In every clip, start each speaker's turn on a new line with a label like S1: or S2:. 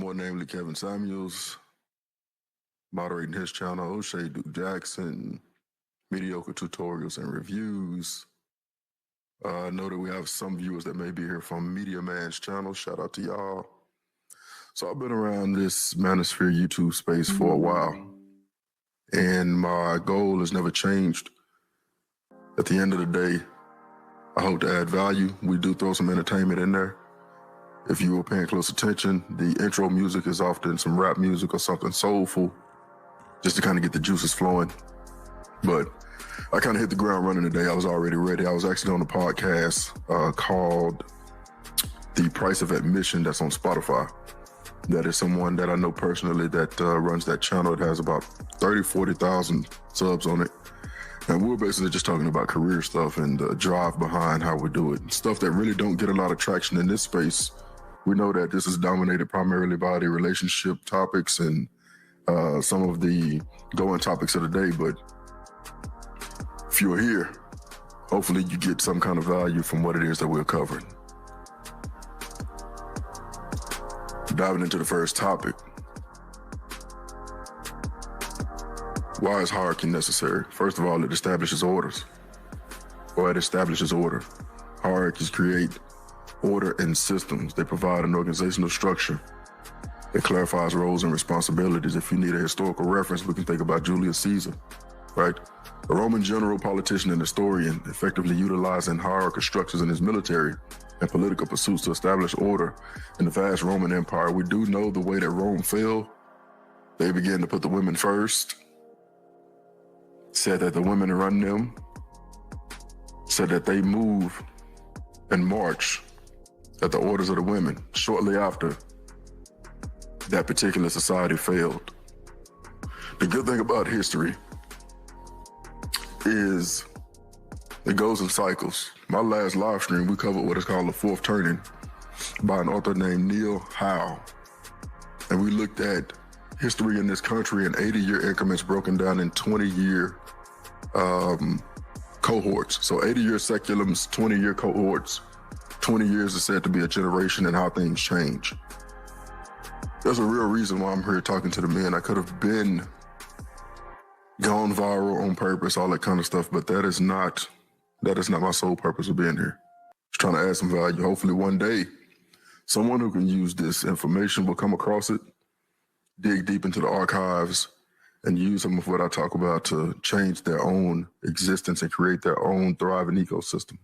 S1: more namely Kevin Samuels, moderating his channel, O'Shea Duke Jackson, mediocre tutorials and reviews. I know that we have some viewers that may be here from Media Man's channel. Shout out to y'all. So I've been around this manosphere YouTube space for a while, and my goal has never changed. At the end of the day, I hope to add value. We do throw some entertainment in there. If you were paying close attention, the intro music is often some rap music or something soulful, just to kind of get the juices flowing. But I kind of hit the ground running today. I was already ready. I was actually on a podcast called The Price of Admission that's on Spotify. That is someone that I know personally that runs that channel. It has about 30, 40,000 subs on it. And we're basically just talking about career stuff and the drive behind how we do it. Stuff that really don't get a lot of traction in this space. We know that this is dominated primarily by the relationship topics and some of the going topics of the day. But if you're here, hopefully you get some kind of value from what it is that we're covering. Diving into the first topic. Why is hierarchy necessary? First of all, it establishes orders, or it establishes order. Hierarchies create order and systems. They provide an organizational structure. It clarifies roles and responsibilities. If you need a historical reference, we can think about Julius Caesar, right? A Roman general, politician, and historian, effectively utilizing hierarchical structures in his military and political pursuits to establish order in the vast Roman Empire. We do know the way that Rome fell. They began to put the women first, said that the women run them, said that they move and march at the orders of the women. Shortly after, that particular society failed. The good thing about history is it goes in cycles. My last live stream, we covered what is called the fourth turning by an author named Neil Howe. And we looked at history in this country in 80-year increments broken down in 20-year cohorts. So 80-year seculums, 20-year cohorts. 20 years is said to be a generation and how things change. There's a real reason why I'm here talking to the men. I could have been gone viral on purpose, all that kind of stuff, but that is not my sole purpose of being here. Just trying to add some value. Hopefully one day, someone who can use this information will come across it, dig deep into the archives, and use some of what I talk about to change their own existence and create their own thriving ecosystem.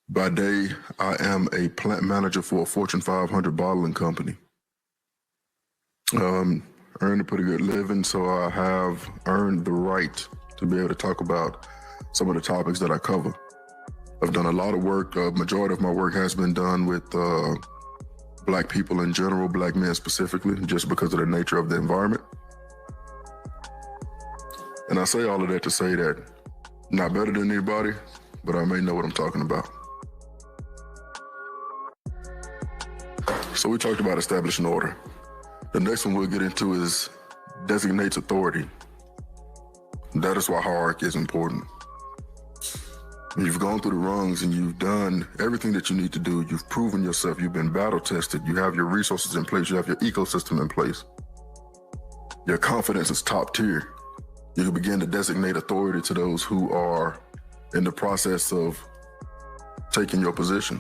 S1: By day, I am a plant manager for a Fortune 500 bottling company. Earned a pretty good living, so I have earned the right to be able to talk about some of the topics that I cover. I've done a lot of work. Majority of my work has been done with Black people in general, Black men specifically, just because of the nature of the environment. And I say all of that to say that not better than anybody, but I may know what I'm talking about. So we talked about establishing order. The next one we'll get into is designates authority. That is why hierarchy is important. You've gone through the rungs and you've done everything that you need to do. You've proven yourself. You've been battle tested. You have your resources in place. You have your ecosystem in place. Your confidence is top tier. You can begin to designate authority to those who are in the process of taking your position.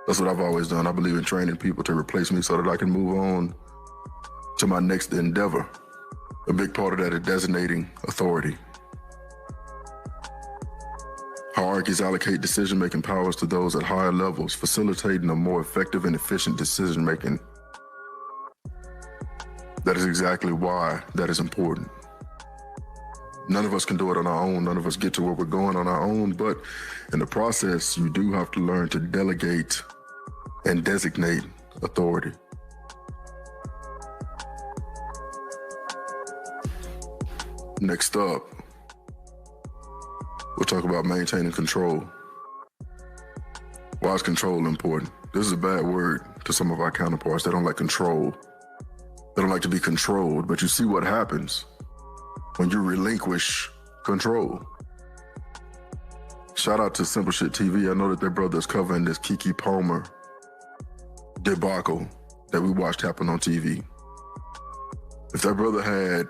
S1: That's what I've always done. I believe in training people to replace me so that I can move on to my next endeavor. A big part of that is designating authority. Hierarchies allocate decision-making powers to those at higher levels, facilitating a more effective and efficient decision-making. That is exactly why that is important. None of us can do it on our own. None of us get to where we're going on our own, but in the process, you do have to learn to delegate and designate authority. Next up, we'll talk about maintaining control. Why is control important? This is a bad word to some of our counterparts. They don't like control. They don't like to be controlled, but you see what happens when you relinquish control. Shout out to Simple Shit TV. I know that their brother's covering this Keke Palmer debacle that we watched happen on TV. If that brother had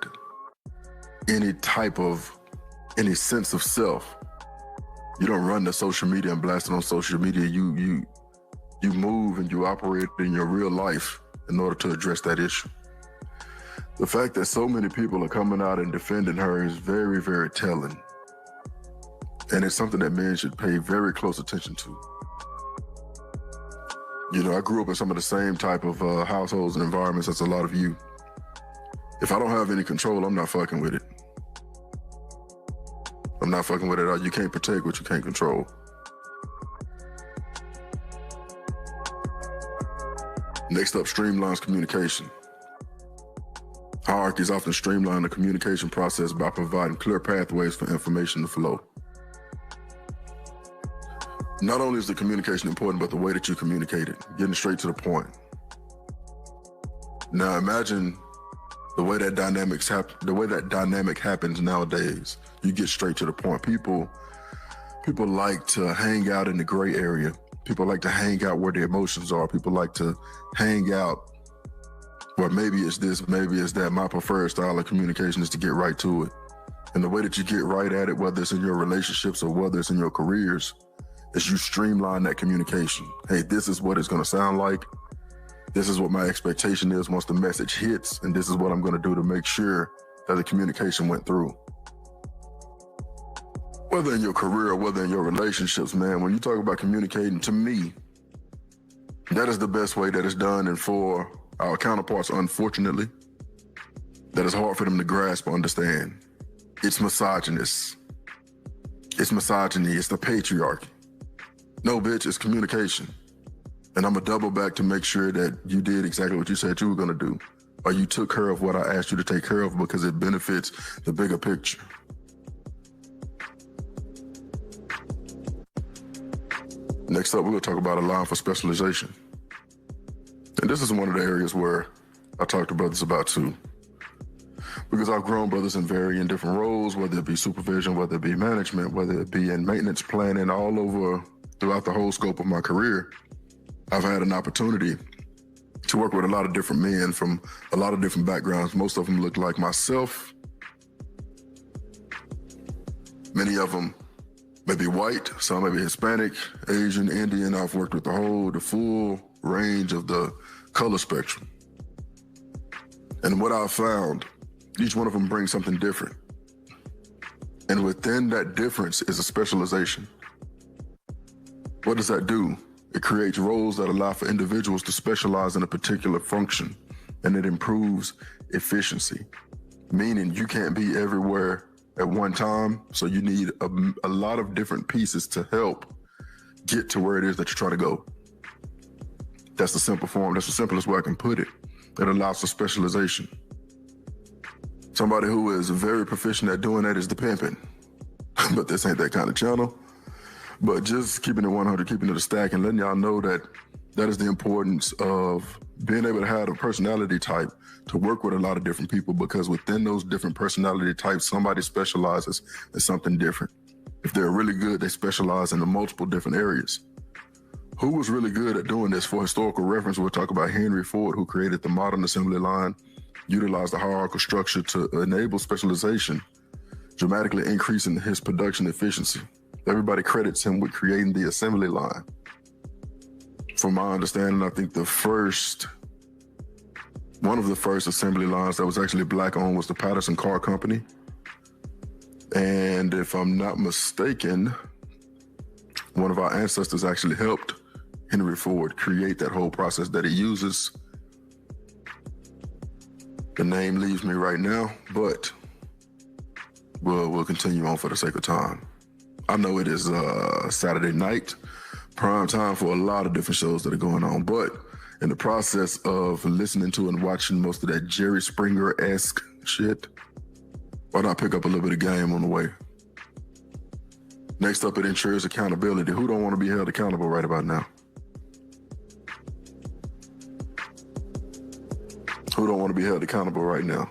S1: any sense of self, you don't run to social media and blast it on social media. You move and you operate in your real life in order to address that issue. The fact that so many people are coming out and defending her is very, very telling. And it's something that men should pay very close attention to. You know, I grew up in some of the same type of households and environments as a lot of you. If I don't have any control, I'm not fucking with it. I'm not fucking with it. You can't protect what you can't control. Next up, streamlines communication. Hierarchies often streamline the communication process by providing clear pathways for information to flow. Not only is the communication important, but the way that you communicate it, getting straight to the point. Now imagine the way that dynamic happens nowadays. You get straight to the point. People like to hang out in the gray area. People like to hang out where their emotions are. People like to hang out where maybe it's this, maybe it's that. My preferred style of communication is to get right to it. And the way that you get right at it, whether it's in your relationships or whether it's in your careers, is you streamline that communication. Hey, this is what it's gonna sound like. This is what my expectation is once the message hits, and this is what I'm gonna do to make sure that the communication went through. Whether in your career or whether in your relationships, man, when you talk about communicating, to me, that is the best way that it's done. And for our counterparts, unfortunately, that is hard for them to grasp or understand. It's misogynist. It's misogyny. It's the patriarchy. No, bitch, it's communication. And I'm gonna double back to make sure that you did exactly what you said you were gonna do, or you took care of what I asked you to take care of because it benefits the bigger picture. Next up, we're gonna talk about allowing for specialization. And this is one of the areas where I talk to brothers about too. Because I've grown brothers in varying different roles, whether it be supervision, whether it be management, whether it be in maintenance planning, all over throughout the whole scope of my career. I've had an opportunity to work with a lot of different men from a lot of different backgrounds. Most of them look like myself. Many of them may be white, some may be Hispanic, Asian, Indian. I've worked with the full range of the color spectrum. And what I've found, each one of them brings something different. And within that difference is a specialization. What does that do? It creates roles that allow for individuals to specialize in a particular function, and it improves efficiency, meaning you can't be everywhere at one time, so you need a lot of different pieces to help get to where it is that you're trying to go. That's the simple form. That's the simplest way I can put it. It allows for specialization. Somebody who is very proficient at doing that is the pimping, but this ain't that kind of channel. But just keeping it 100, keeping it a stack, and letting y'all know that that is the importance of being able to have a personality type to work with a lot of different people, because within those different personality types, somebody specializes in something different. If they're really good, they specialize in the multiple different areas. Who was really good at doing this? For historical reference, we'll talk about Henry Ford, who created the modern assembly line, utilized the hierarchical structure to enable specialization, dramatically increasing his production efficiency. Everybody credits him with creating the assembly line. From my understanding, I think one of the first assembly lines that was actually black owned was the Patterson Car Company. And if I'm not mistaken, one of our ancestors actually helped Henry Ford create that whole process that he uses. The name leaves me right now, but we'll continue on for the sake of time. I know it is Saturday night, prime time for a lot of different shows that are going on, but in the process of listening to and watching most of that Jerry Springer-esque shit, why not pick up a little bit of game on the way? Next up, it ensures accountability. Who don't want to be held accountable right about now? Who don't want to be held accountable right now?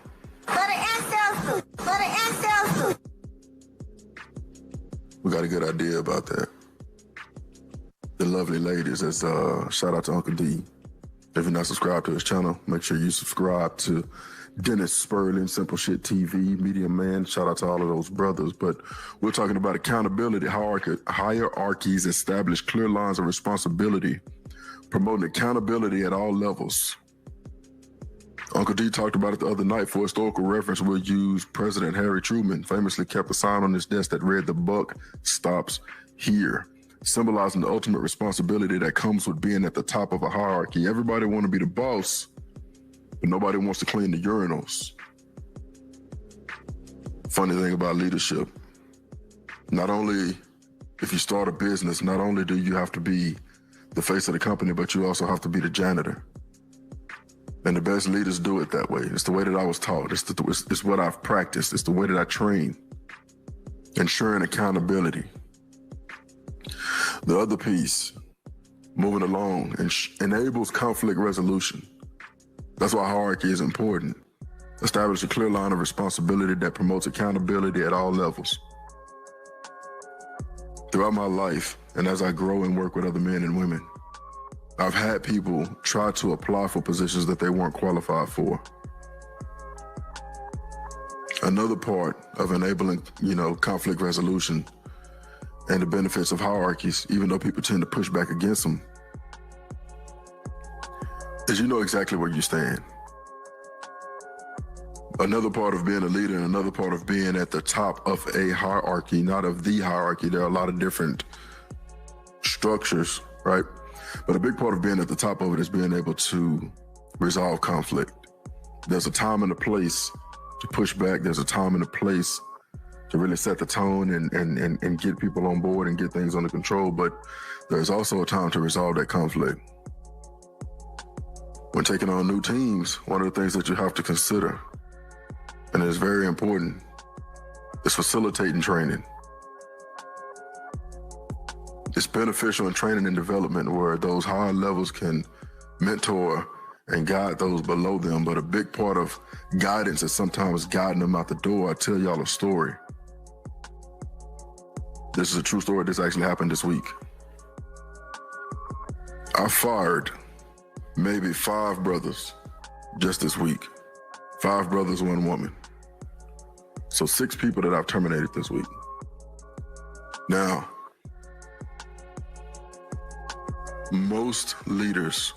S1: We got a good idea about that. The lovely ladies, as shout out to Uncle D. If you're not subscribed to his channel, make sure you subscribe to Dennis Sperling, Simple Shit TV, Media Man. Shout out to all of those brothers. But we're talking about accountability, hierarchies establish clear lines of responsibility, promoting accountability at all levels. Uncle D talked about it the other night. For historical reference, we'll use President Harry Truman famously kept a sign on his desk that read, "The buck stops here," symbolizing the ultimate responsibility that comes with being at the top of a hierarchy. Everybody want to be the boss, but nobody wants to clean the urinals. Funny thing about leadership, not only if you start a business, not only do you have to be the face of the company, but you also have to be the janitor. And the best leaders do it that way. It's the way that I was taught. It's what I've practiced. It's the way that I train. Ensuring accountability. The other piece, moving along, enables conflict resolution. That's why hierarchy is important. Establish a clear line of responsibility that promotes accountability at all levels. Throughout my life, and as I grow and work with other men and women, I've had people try to apply for positions that they weren't qualified for. Another part of enabling, conflict resolution and the benefits of hierarchies, even though people tend to push back against them, is you know exactly where you stand. Another part of being a leader and another part of being at the top of a hierarchy, not of the hierarchy. There are a lot of different structures, right? But a big part of being at the top of it is being able to resolve conflict. There's a time and a place to push back. There's a time and a place to really set the tone and get people on board and get things under control. But there's also a time to resolve that conflict. When taking on new teams, one of the things that you have to consider, and it's very important, is facilitating training. It's beneficial in training and development where those higher levels can mentor and guide those below them. But a big part of guidance is sometimes guiding them out the door. I tell y'all a story. This is a true story. This actually happened this week. I fired maybe 5 brothers just this week. 5 brothers, 1 woman. So 6 people that I've terminated this week. Now, most leaders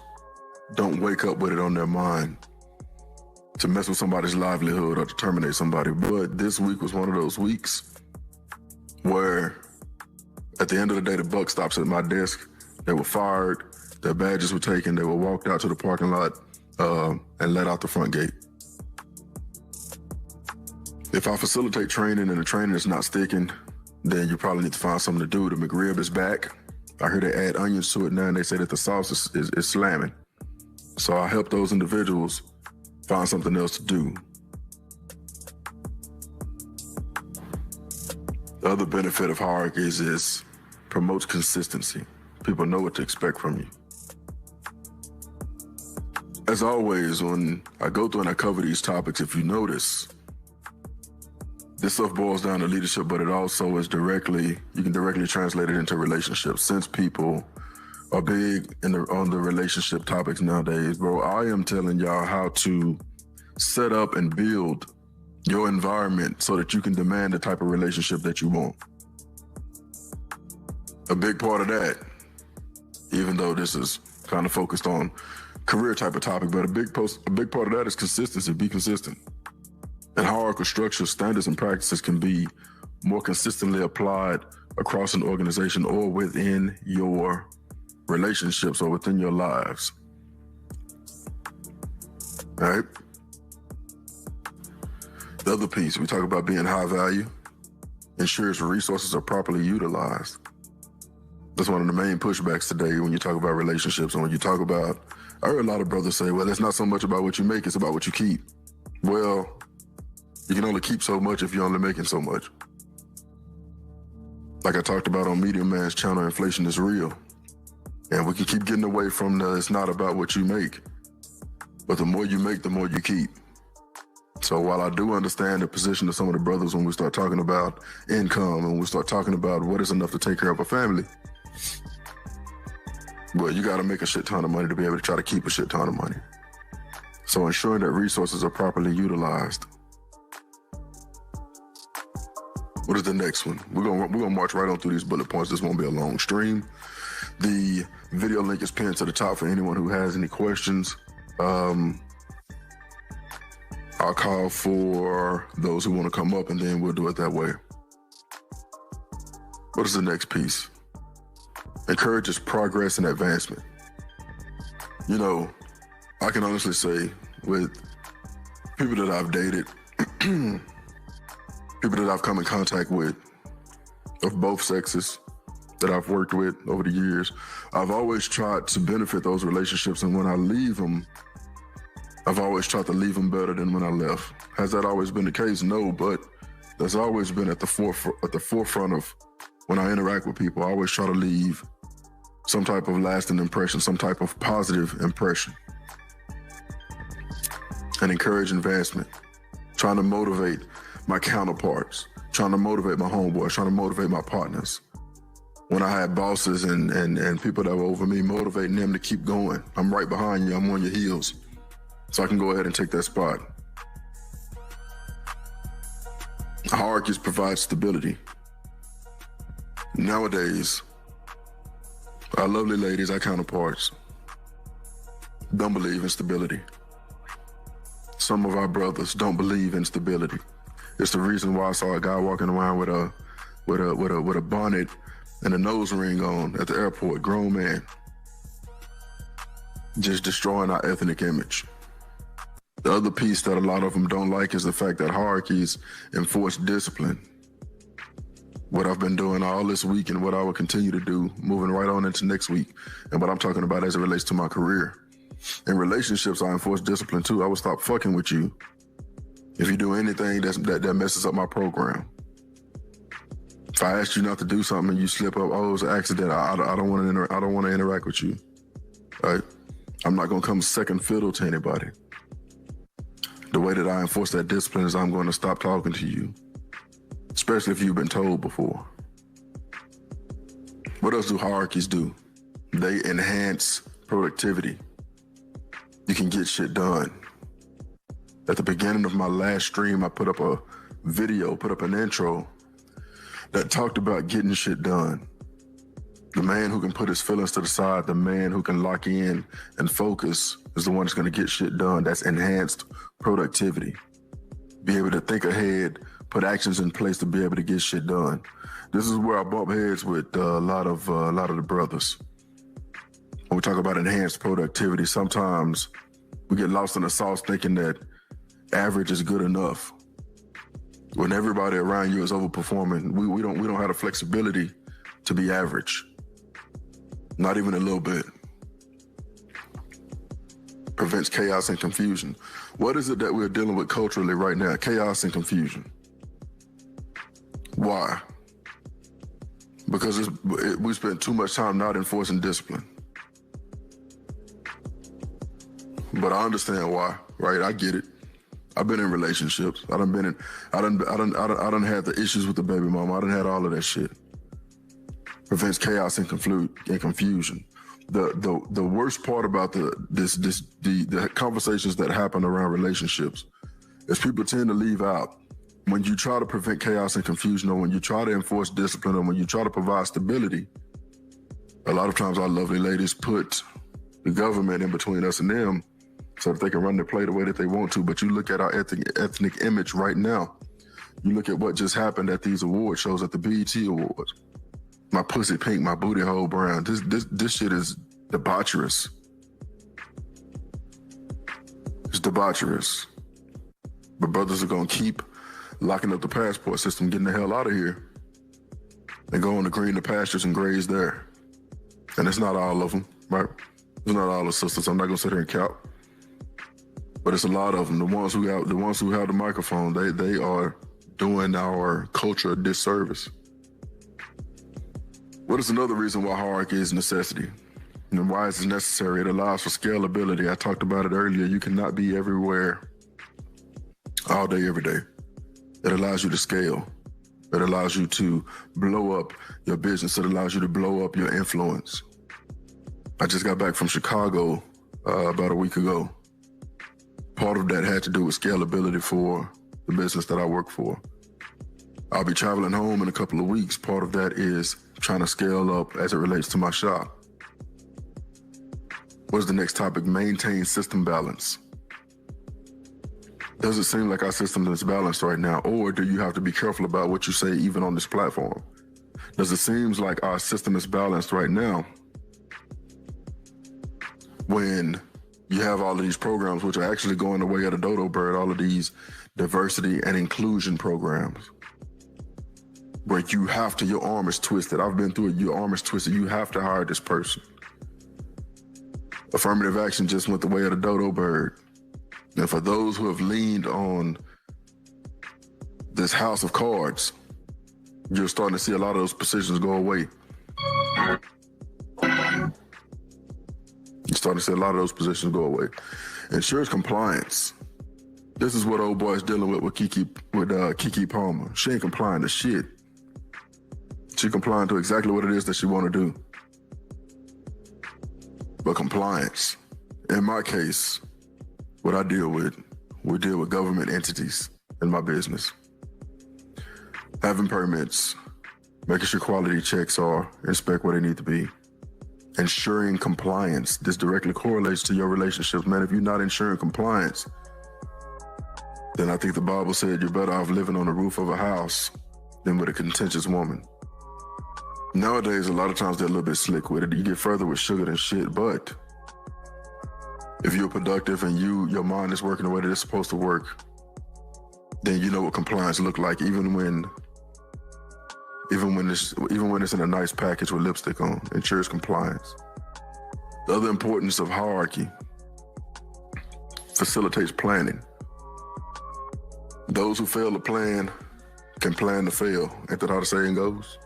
S1: don't wake up with it on their mind to mess with somebody's livelihood or to terminate somebody. But this week was one of those weeks where at the end of the day, the buck stops at my desk. They were fired, their badges were taken, they were walked out to the parking lot and let out the front gate. If I facilitate training and the training is not sticking, then you probably need to find something to do. The McRib is back. I heard they add onions to it now, and they say that the sauce is slamming. So I help those individuals find something else to do. The other benefit of hierarchies is promotes consistency. People know what to expect from you. As always, when I go through and I cover these topics, if you notice, this stuff boils down to leadership, but it also is you can directly translate it into relationships. Since people are big on the relationship topics nowadays, bro, I am telling y'all how to set up and build your environment so that you can demand the type of relationship that you want. A big part of that, even though this is kind of focused on career type of topic, but a big part of that is consistency. Be consistent. And hierarchical structures, standards, and practices can be more consistently applied across an organization or within your relationships or within your lives. All right? The other piece, we talk about being high value, ensures resources are properly utilized. That's one of the main pushbacks today when you talk about relationships. And when you talk about, I heard a lot of brothers say, well, it's not so much about what you make, it's about what you keep. Well, you can only keep so much if you're only making so much. Like I talked about on Media Man's channel, inflation is real. And we can keep getting away from it's not about what you make. But the more you make, the more you keep. So while I do understand the position of some of the brothers when we start talking about income and we start talking about what is enough to take care of a family, Well, you got to make a shit ton of money to be able to try to keep a shit ton of money. So ensuring that resources are properly utilized. What is the next one? We're gonna march right on through these bullet points. This won't be a long stream. The video link is pinned to the top for anyone who has any questions. I'll call for those who want to come up, and then we'll do it that way. What is the next piece? Encourages progress and advancement. You know, I can honestly say with people that I've dated, people that I've come in contact with of both sexes that I've worked with over the years, I've always tried to benefit those relationships. And when I leave them, I've always tried to leave them better than when I left. Has that always been the case? No, but that's always been at the forefront of when I interact with people. I always try to leave some type of lasting impression, some type of positive impression, and encourage advancement. Trying to motivate my counterparts, trying to motivate my homeboys, trying to motivate my partners. When I had bosses and people that were over me, motivating them to keep going. I'm right behind you, I'm on your heels. So I can go ahead and take that spot. Hierarchies provide stability. Nowadays, our lovely ladies, our counterparts, don't believe in stability. Some of our brothers don't believe in stability. It's the reason why I saw a guy walking around with a bonnet and a nose ring on at the airport, grown man, just destroying our ethnic image. The other piece that a lot of them don't like is the fact that hierarchies enforce discipline. What I've been doing all this week and what I will continue to do, moving right on into next week, and what I'm talking about as it relates to my career. In relationships, I enforce discipline too. I will stop fucking with you if you do anything that messes up my program. If I ask you not to do something and you slip up, oh, it's an accident, I don't want to interact with you. Right? I'm not gonna come second fiddle to anybody. The way that I enforce that discipline is I'm going to stop talking to you, especially if you've been told before. What else do hierarchies do? They enhance productivity. You can get shit done. At the beginning of my last stream, I put up a video, put up an intro that talked about getting shit done. The man who can put his feelings to the side, the man who can lock in and focus is the one that's going to get shit done. That's enhanced productivity. Be able to think ahead, put actions in place to be able to get shit done. This is where I bump heads with a lot of the brothers. When we talk about enhanced productivity, sometimes we get lost in the sauce thinking that average is good enough. When everybody around you is overperforming, we don't have the flexibility to be average. Not even a little bit. Prevents chaos and confusion. What is it that we're dealing with culturally right now? Chaos and confusion. Why? Because we spend too much time not enforcing discipline. But I understand why, right? I get it. I've been in relationships. I done had the issues with the baby mama. I done had all of that shit. Prevents chaos and confusion. The worst part about the conversations that happen around relationships is people tend to leave out when you try to prevent chaos and confusion, or when you try to enforce discipline, or when you try to provide stability. A lot of times our lovely ladies put the government in between us and them so that they can run their play the way that they want to. But you look at our ethnic image right now. You look at what just happened at these award shows, at the BET Awards. My pussy pink, my booty hole brown. This shit is debaucherous. It's debaucherous. But brothers are gonna keep locking up the passport system, getting the hell out of here, and going to green the pastures and graze there. And it's not all of them, right? It's not all the sisters. I'm not gonna sit here and count. But it's a lot of them. The ones who have the microphone, they are doing our culture a disservice. What is another reason why hierarchy is a necessity? And why is it necessary? It allows for scalability. I talked about it earlier. You cannot be everywhere all day, every day. It allows you to scale. It allows you to blow up your business. It allows you to blow up your influence. I just got back from Chicago about a week ago. Part of that had to do with scalability for the business that I work for. I'll be traveling home in a couple of weeks. Part of that is trying to scale up as it relates to my shop. What's the next topic? Maintain system balance. Does it seem like our system is balanced right now, or do you have to be careful about what you say even on this platform? Does it seem like our system is balanced right now when you have all of these programs which are actually going the way of the dodo bird, all of these diversity and inclusion programs, where you have to, your arm is twisted. I've been through it, your arm is twisted. You have to hire this person. Affirmative action just went the way of the dodo bird. And for those who have leaned on this house of cards, you're starting to see a lot of those positions go away. You're starting to see a lot of those positions go away. Insurance compliance. This is what old boy's dealing with Kiki Palmer. She ain't complying to shit. She complying to exactly what it is that she want to do. But compliance, in my case, what I deal with, we deal with government entities in my business. Having permits, making sure quality checks are inspect where they need to be, ensuring compliance. This directly correlates to your relationships. Man, if you're not ensuring compliance, then I think the Bible said you're better off living on the roof of a house than with a contentious woman. Nowadays, a lot of times they're a little bit slick with it. You get further with sugar than shit, but if you're productive and your mind is working the way that it's supposed to work, then you know what compliance look like, even when it's in a nice package with lipstick on. Ensures compliance. The other importance of hierarchy facilitates planning. Those who fail to plan can plan to fail. Ain't that how the saying goes?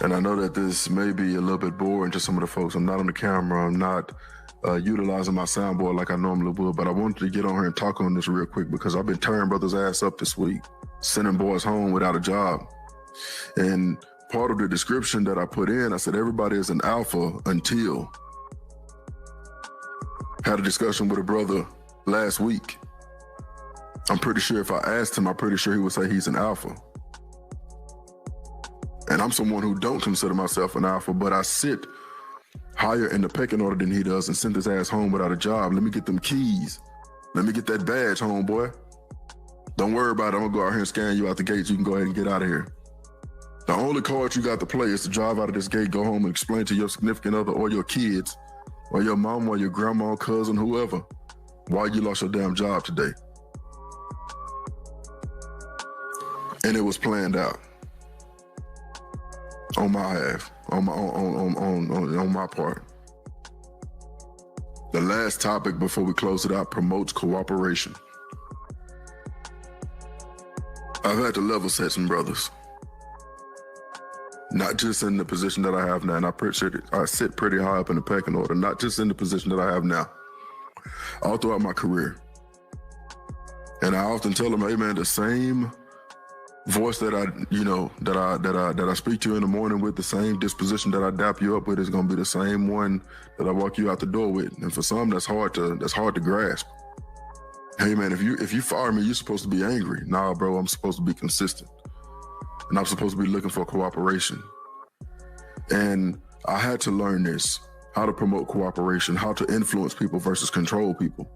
S1: And I know that this may be a little bit boring to some of the folks. I'm not on the camera. I'm not utilizing my soundboard like I normally would, but I wanted to get on here and talk on this real quick because I've been tearing brothers' ass up this week, sending boys home without a job. And part of the description that I put in, I said, everybody is an alpha until. Had a discussion with a brother last week. I'm pretty sure if I asked him, I'm pretty sure he would say he's an alpha. And I'm someone who don't consider myself an alpha, but I sit higher in the pecking order than he does and sent his ass home without a job. Let me get them keys. Let me get that badge, homeboy. Don't worry about it. I'm gonna go out here and scan you out the gates. You can go ahead and get out of here. The only card you got to play is to drive out of this gate, go home and explain to your significant other or your kids or your mom or your grandma, cousin, whoever, why you lost your damn job today. And it was planned out. On my half, on my part. The last topic before we close it out promotes cooperation. I've had to level set some brothers. Not just in the position that I have now, and I sit pretty high up in the pecking order, not just in the position that I have now, all throughout my career. And I often tell them, hey man, the same voice that I speak to in the morning with, the same disposition that I dap you up with is gonna be the same one that I walk you out the door with. And for some, that's hard to grasp. Hey man, if you fire me, you're supposed to be angry. Nah, bro, I'm supposed to be consistent. And I'm supposed to be looking for cooperation. And I had to learn this, how to promote cooperation, how to influence people versus control people,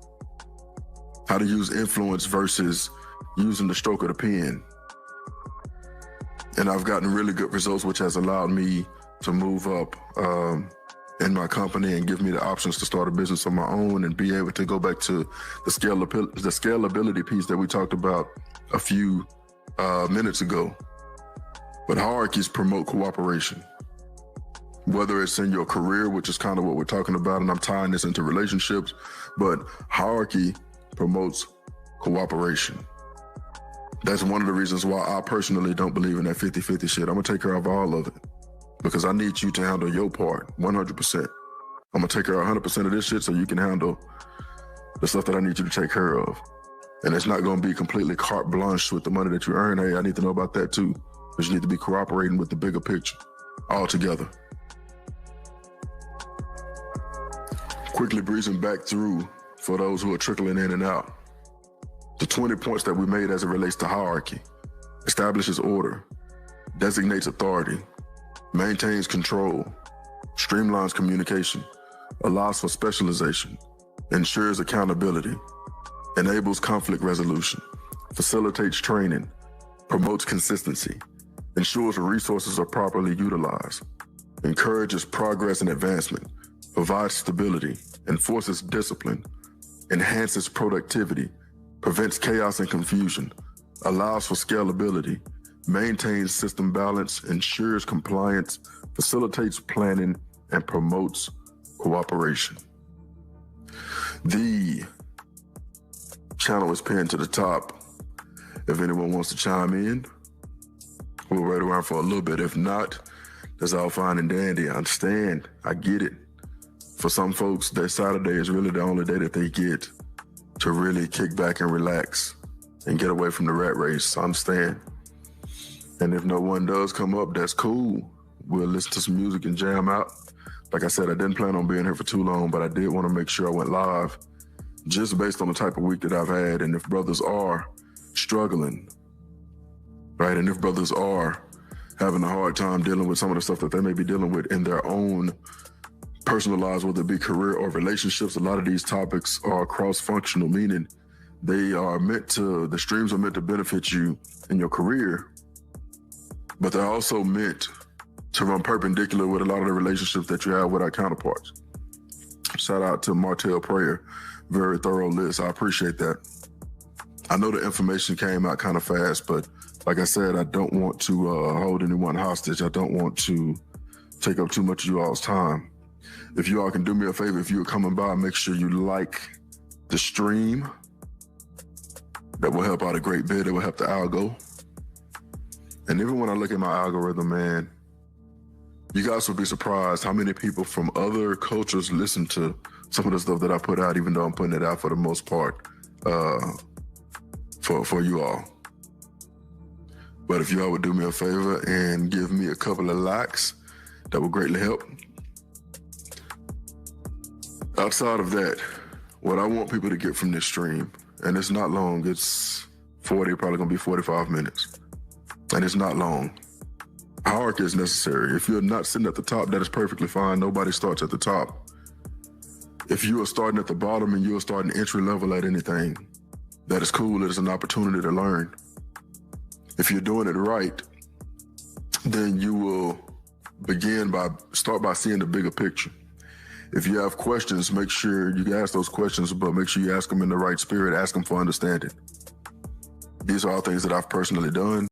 S1: how to use influence versus using the stroke of the pen. And I've gotten really good results, which has allowed me to move up in my company and give me the options to start a business of my own and be able to go back to the scalability piece that we talked about a few minutes ago. But hierarchies promote cooperation, whether it's in your career, which is kind of what we're talking about, and I'm tying this into relationships, but hierarchy promotes cooperation. That's one of the reasons why I personally don't believe in that 50-50 shit. I'm gonna take care of all of it because I need you to handle your part 100%. I'm gonna take care of 100% of this shit so you can handle the stuff that I need you to take care of. And it's not gonna be completely carte blanche with the money that you earn. Hey, I need to know about that too, because you need to be cooperating with the bigger picture all together. quickly breezing back through for those who are trickling in and out. The 20 points that we made as it relates to hierarchy: establishes order, designates authority, maintains control, streamlines communication, allows for specialization, ensures accountability, enables conflict resolution, facilitates training, promotes consistency, ensures resources are properly utilized, encourages progress and advancement, provides stability, enforces discipline, enhances productivity, prevents chaos and confusion, allows for scalability, maintains system balance, ensures compliance, facilitates planning, and promotes cooperation. The channel is pinned to the top. If anyone wants to chime in, we'll wait around for a little bit. If not, that's all fine and dandy. I understand. I get it. For some folks, their Saturday is really the only day that they get to really kick back and relax and get away from the rat race. I understand. And if no one does come up, that's cool. We'll listen to some music and jam out. Like I said, I didn't plan on being here for too long, but I did want to make sure I went live just based on the type of week that I've had. And if brothers are struggling, right, and if brothers are having a hard time dealing with some of the stuff that they may be dealing with in their own personal lives, whether it be career or relationships, a lot of these topics are cross-functional, meaning the streams are meant to benefit you in your career, but they're also meant to run perpendicular with a lot of the relationships that you have with our counterparts. Shout out to Martell Prayer. Very thorough list. I appreciate that. I know the information came out kind of fast, but like I said, I don't want to hold anyone hostage. I don't want to take up too much of you all's time. If you all can do me a favor, if you're coming by, make sure you like the stream. That will help out a great bit. It will help the algo. And even when I look at my algorithm, man, you guys will be surprised how many people from other cultures listen to some of the stuff that I put out, even though I'm putting it out for the most part for you all. But if you all would do me a favor and give me a couple of likes, that would greatly help. Outside of that, what I want people to get from this stream, and it's not long, it's probably gonna be 45 minutes. And it's not long. Hierarchy is necessary. If you're not sitting at the top, that is perfectly fine. Nobody starts at the top. If you are starting at the bottom and you are starting entry level at anything, that is cool. It is an opportunity to learn. If you're doing it right, then you will start by seeing the bigger picture. If you have questions, make sure you ask those questions, but make sure you ask them in the right spirit. Ask them for understanding. These are all things that I've personally done.